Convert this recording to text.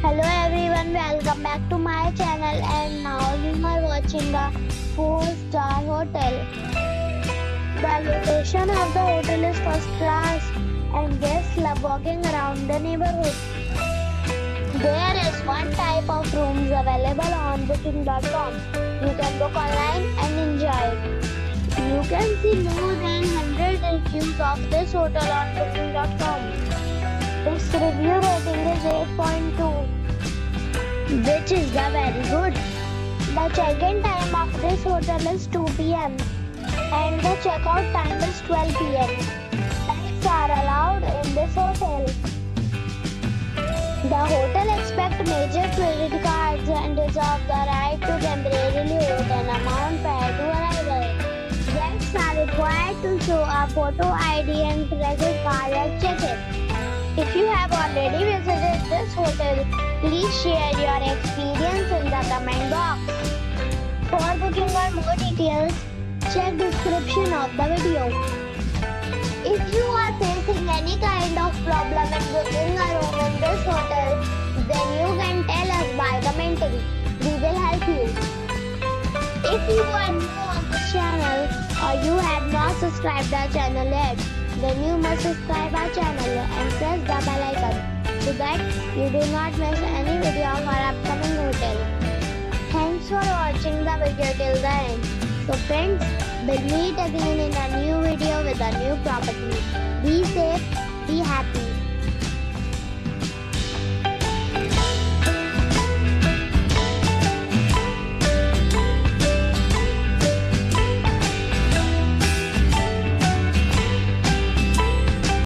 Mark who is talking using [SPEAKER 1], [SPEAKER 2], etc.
[SPEAKER 1] Hello everyone, welcome back to my channel and now you are watching a 4-star hotel. The location of the hotel is first class and guests love walking around the neighborhood. There is one type of rooms available on booking.com. You can book online and enjoy it. You can see more than 100 reviews of this hotel on booking.com. Its review rating is 8.2, which is very good. The check-in time of this hotel is 2 p.m. and the check-out time is 12 p.m. Pets are allowed in this hotel. The hotel accepts major credit cards and reserves the right to temporarily hold an amount prior to arrival. Guests are required to show a photo ID and credit card at check-in. If you have already visited this hotel, please share your experience in the comment box. For booking or more details, check description of the video. If you are facing any kind of problem in booking a room in this hotel, then you can tell us by commenting. We will help you. If you are new on this channel or you have not subscribed our channel yet, then you must subscribe our channel and press the bell icon so that you do not miss any video of our upcoming hotel. Thanks for watching the video till the end. So friends, we'll meet again in a new video with a new property. Be safe.